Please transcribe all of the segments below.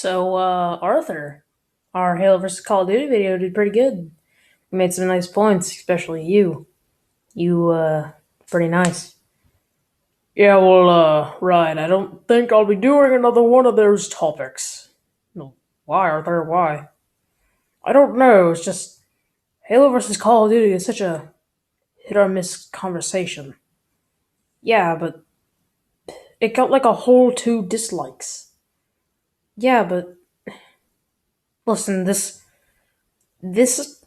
Arthur, our Halo vs. Call of Duty video did pretty good. We made some nice points, especially you. Pretty nice. Yeah, right. I don't think I'll be doing another one of those topics. No, why, Arthur? Why? I don't know. It's just Halo vs. Call of Duty is such a hit or miss conversation. Yeah, but it got like a whole two dislikes. Yeah, but listen, this this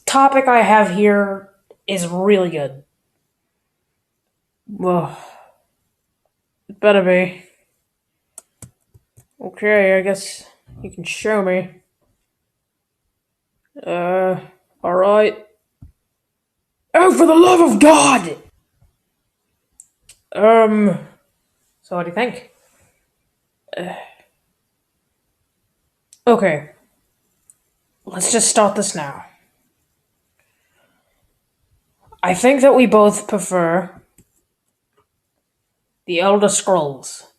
topic I have here is really good. Well, it better be. Okay, I guess you can show me. Alright. Oh, for the love of God! Um, so what do you think? Okay, let's just start this now. I think that we both prefer the Elder Scrolls.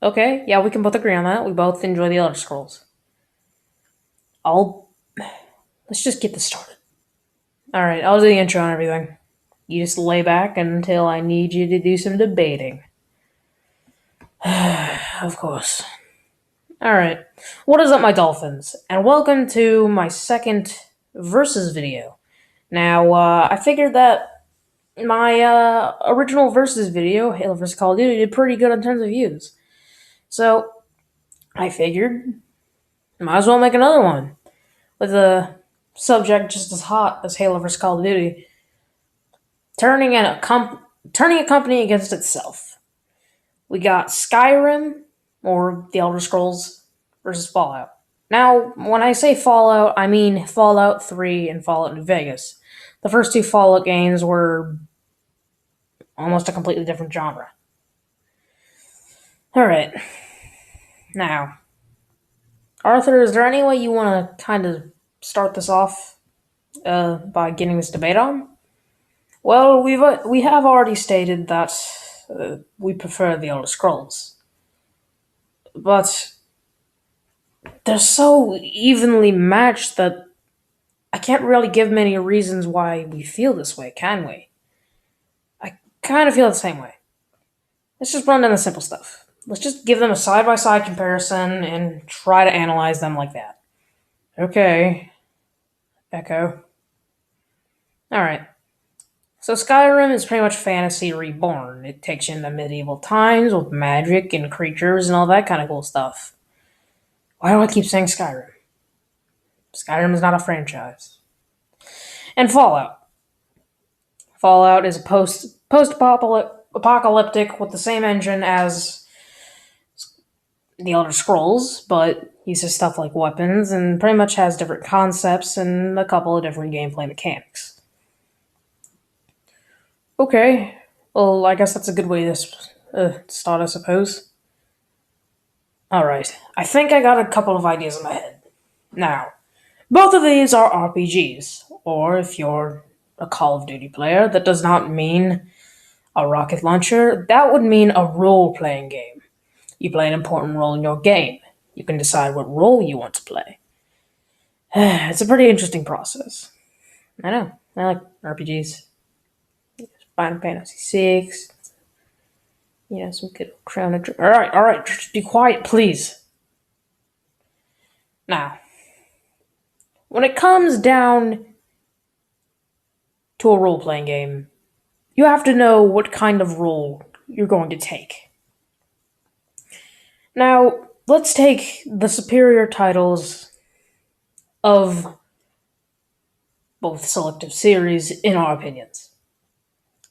Okay, yeah, we can both agree on that. We both enjoy the Elder Scrolls. I'll. Let's just get this started. Alright, I'll do the intro and everything. You just lay back until I need you to do some debating. Of course. Alright. What is up, my dolphins? And welcome to my second versus video. Now, I figured that my original versus video, Halo vs. Call of Duty, did pretty good in terms of views. So, I figured, might as well make another one. With a subject just as hot as Halo vs. Call of Duty. Turning a company against itself. We got Skyrim, or The Elder Scrolls, versus Fallout. Now, when I say Fallout, I mean Fallout 3 and Fallout New Vegas. The first two Fallout games were almost a completely different genre. Alright. Now, Arthur, is there any way you want to kind of start this off by getting this debate on? Well, we have already stated that we prefer the Elder Scrolls, but they're so evenly matched that I can't really give many reasons why we feel this way, can we? I kind of feel the same way. Let's just run down the simple stuff. Let's just give them a side by side comparison and try to analyze them like that. Okay. Echo. Alright. So Skyrim is pretty much fantasy reborn. It takes you into medieval times with magic and creatures and all that kind of cool stuff. Why do I keep saying Skyrim? Skyrim is not a franchise. And Fallout. Fallout is a post-apocalyptic with the same engine as the Elder Scrolls, but uses stuff like weapons and pretty much has different concepts and a couple of different gameplay mechanics. Okay, well, I guess that's a good way to start, I suppose. Alright, I think I got a couple of ideas in my head. Now, both of these are RPGs, or if you're a Call of Duty player, that does not mean a rocket launcher, that would mean a role playing game. You play an important role in your game. You can decide what role you want to play. It's a pretty interesting process. I know, I like RPGs. Final Fantasy VI. Some good Crown of... Alright, just be quiet, please. Now, when it comes down to a role-playing game, you have to know what kind of role you're going to take. Now, let's take the superior titles of both selective series in our opinions.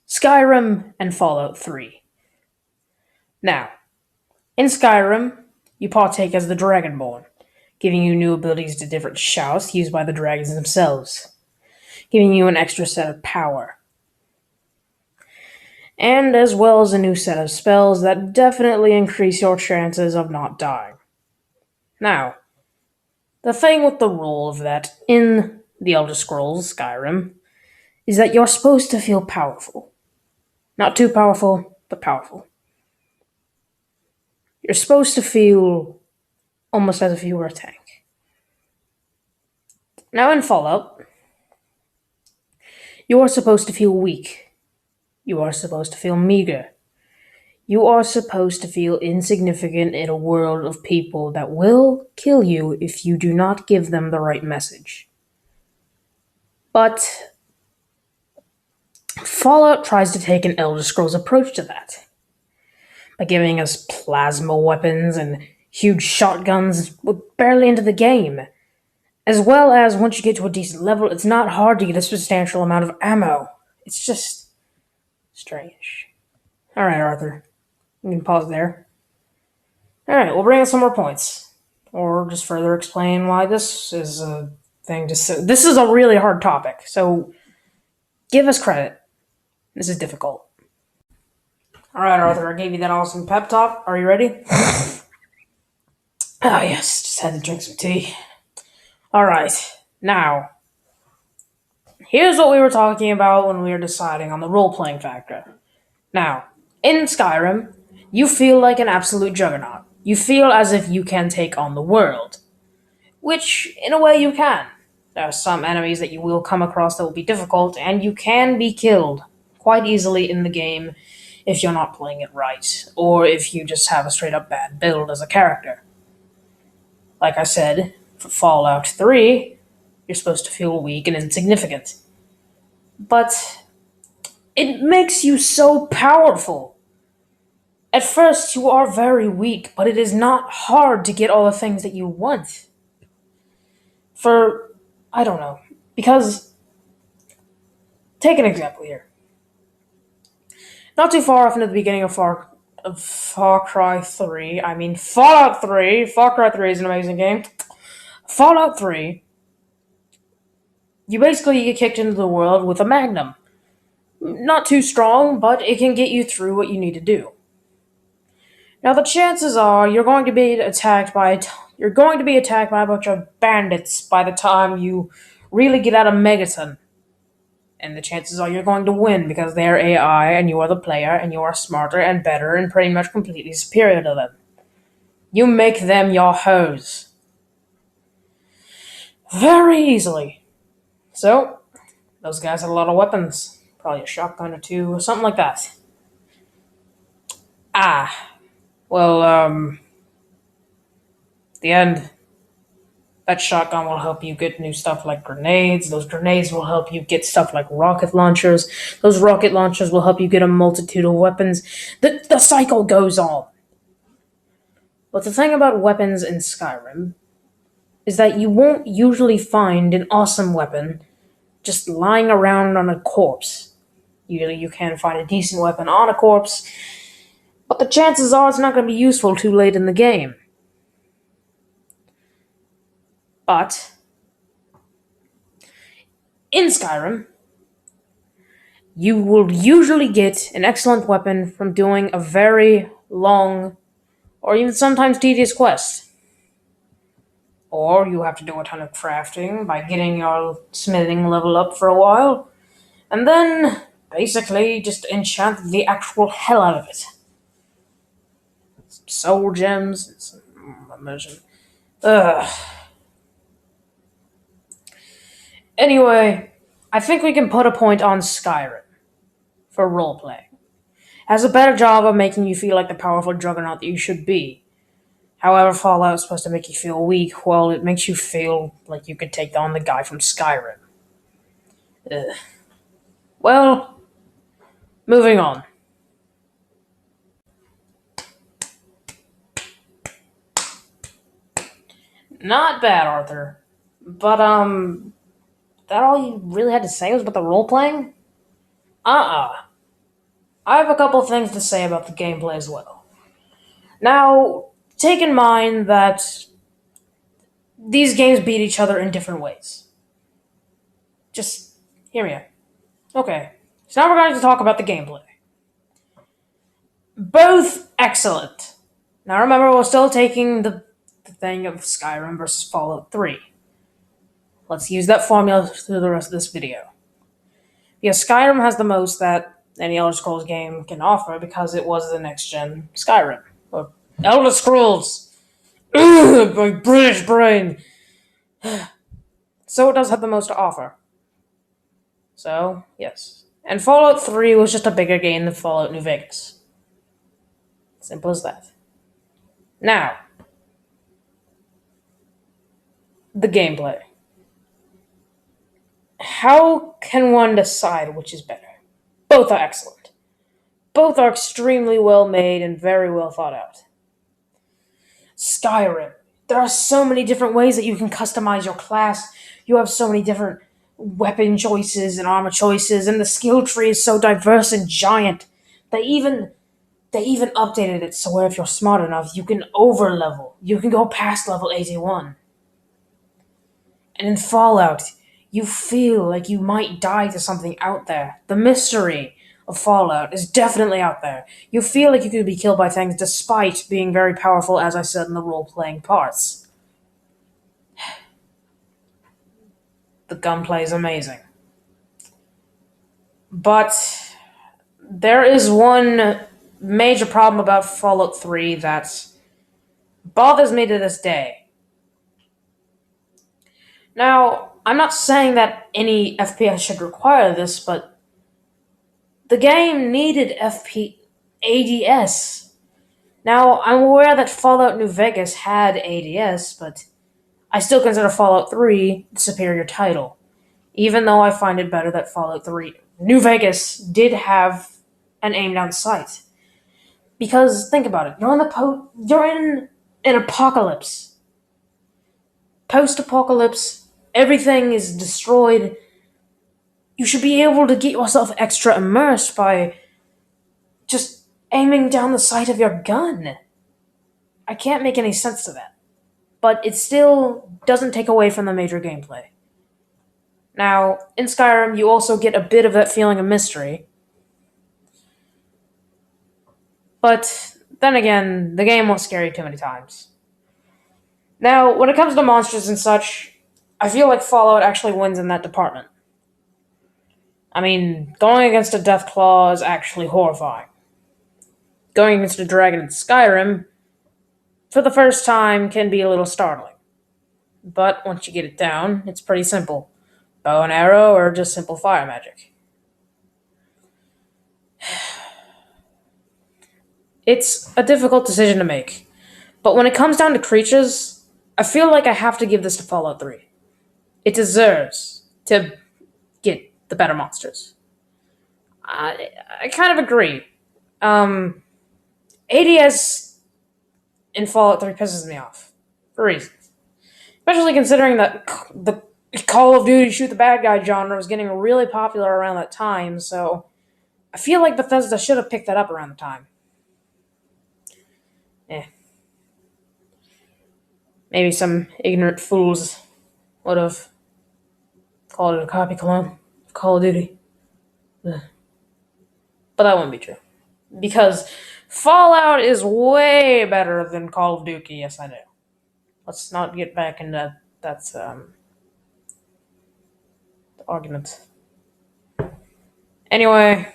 Skyrim and Fallout 3. Now, in Skyrim, you partake as the Dragonborn, giving you new abilities to different shouts used by the dragons themselves, giving you an extra set of power, and as well as a new set of spells that definitely increase your chances of not dying. Now, the thing with the role of that in The Elder Scrolls Skyrim is that you're supposed to feel powerful. Not too powerful, but powerful. You're supposed to feel almost as if you were a tank. Now, in Fallout, you are supposed to feel weak. You are supposed to feel meager. You are supposed to feel insignificant in a world of people that will kill you if you do not give them the right message. But Fallout tries to take an Elder Scrolls approach to that by giving us plasma weapons and huge shotguns with barely into the game. As well as once you get to a decent level, it's not hard to get a substantial amount of ammo. It's just strange. Alright, Arthur. You can pause there. Alright, we'll bring in some more points. Or just further explain why this is a thing to say. This is a really hard topic, so give us credit. This is difficult. Alright, Arthur, I gave you that awesome pep talk. Are you ready? Ah, yes, just had to drink some tea. Alright, now, here's what we were talking about when we were deciding on the role playing factor. Now, in Skyrim, you feel like an absolute juggernaut. You feel as if you can take on the world. Which, in a way, you can. There are some enemies that you will come across that will be difficult, and you can be killed quite easily in the game if you're not playing it right, or if you just have a straight up bad build as a character. Like I said, for Fallout 3, you're supposed to feel weak and insignificant. But it makes you so powerful. At first, you are very weak, but it is not hard to get all the things that you want. I don't know, because, take an example here. Not too far off into the beginning of Far Cry 3, I mean Fallout 3, Far Cry 3 is an amazing game. Fallout 3, you basically get kicked into the world with a magnum. Not too strong, but it can get you through what you need to do. Now the chances are you're going to be attacked by a bunch of bandits by the time you really get out of Megaton. And the chances are you're going to win because they're AI and you are the player and you are smarter and better and pretty much completely superior to them. You make them your hoes. Very easily. So, those guys had a lot of weapons. Probably a shotgun or two, or something like that. The end. That shotgun will help you get new stuff like grenades. Those grenades will help you get stuff like rocket launchers. Those rocket launchers will help you get a multitude of weapons. The cycle goes on. But the thing about weapons in Skyrim is that you won't usually find an awesome weapon just lying around on a corpse. Usually you can find a decent weapon on a corpse, but the chances are it's not going to be useful too late in the game. But in Skyrim, you will usually get an excellent weapon from doing a very long or even sometimes tedious quest. Or you have to do a ton of crafting by getting your smithing level up for a while, and then basically just enchant the actual hell out of it. Some soul gems, and some immersion. Ugh. Anyway, I think we can put a point on Skyrim for roleplay. Has a better job of making you feel like the powerful juggernaut that you should be. However, Fallout is supposed to make you feel weak, well, it makes you feel like you could take on the guy from Skyrim. Ugh. Well, moving on. Not bad, Arthur. But, that all you really had to say was about the role-playing? I have a couple things to say about the gameplay as well. Now, take in mind that these games beat each other in different ways. Just hear me out. Okay, so now we're going to talk about the gameplay. Both excellent. Now remember, we're still taking the thing of Skyrim versus Fallout 3. Let's use that formula through the rest of this video. Because Skyrim has the most that any Elder Scrolls game can offer because it was the next-gen Skyrim. Or Elder Scrolls! My British brain! So it does have the most to offer. So, yes. And Fallout 3 was just a bigger game than Fallout New Vegas. Simple as that. Now, the gameplay. How can one decide which is better? Both are excellent. Both are extremely well made and very well thought out. Skyrim. There are so many different ways that you can customize your class. You have so many different weapon choices and armor choices, and the skill tree is so diverse and giant. They even updated it so where if you're smart enough, you can over level. You can go past level 81. And in Fallout, you feel like you might die to something out there. The mystery of Fallout is definitely out there. You feel like you could be killed by things despite being very powerful, as I said in the role playing parts. The gunplay is amazing. But there is one major problem about Fallout 3 that bothers me to this day. Now, I'm not saying that any FPS should require this, but the game needed ADS. Now, I'm aware that Fallout New Vegas had ADS, but I still consider Fallout 3 the superior title, even though I find it better that Fallout 3 New Vegas did have an aim down sight. Because think about it, you're in an apocalypse. Post-apocalypse, everything is destroyed. You should be able to get yourself extra immersed by just aiming down the sight of your gun. I can't make any sense to that. But it still doesn't take away from the major gameplay. Now, in Skyrim, you also get a bit of that feeling of mystery. But then again, the game won't scare you too many times. Now, when it comes to monsters and such, I feel like Fallout actually wins in that department. I mean, going against a Deathclaw is actually horrifying. Going against a dragon in Skyrim, for the first time, can be a little startling. But once you get it down, it's pretty simple. Bow and arrow, or just simple fire magic. It's a difficult decision to make. But when it comes down to creatures, I feel like I have to give this to Fallout 3. It deserves to get the better monsters. I kind of agree. ADS in Fallout 3 pisses me off. For reasons. Especially considering that the Call of Duty shoot the bad guy genre was getting really popular around that time, so I feel like Bethesda should have picked that up around the time. Eh. Maybe some ignorant fools would have called it a copy clone of Call of Duty. Ugh. But that wouldn't be true. Because Fallout is way better than Call of Duty, yes I know. Let's not get back into that argument. Anyway,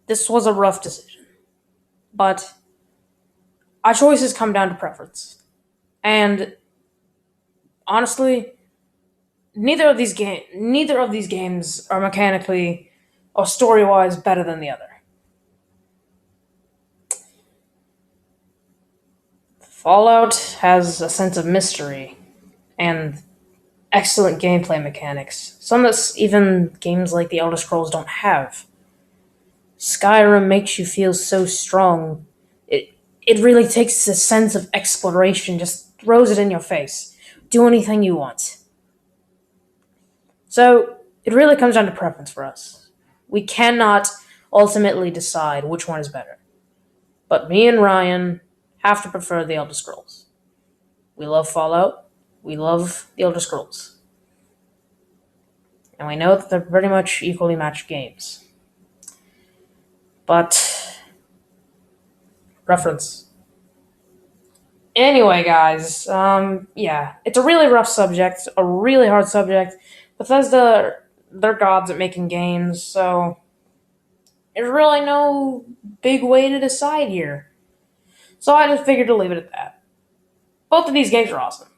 this was a rough decision. But our choices come down to preference. And honestly, neither of these games are mechanically or story-wise better than the other. Fallout has a sense of mystery and excellent gameplay mechanics, some that even games like The Elder Scrolls don't have. Skyrim makes you feel so strong. It really takes a sense of exploration, just throws it in your face. Do anything you want. So, it really comes down to preference for us. We cannot ultimately decide which one is better. But me and Ryan have to prefer The Elder Scrolls. We love Fallout. We love The Elder Scrolls. And we know that they're pretty much equally matched games. But, reference. Anyway, guys, yeah, it's a really rough subject, a really hard subject. Bethesda, they're gods at making games, so there's really no big way to decide here. So I just figured to leave it at that. Both of these games are awesome.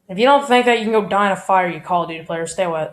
If you don't think that you can go die in a fire, you Call of Duty players, stay away.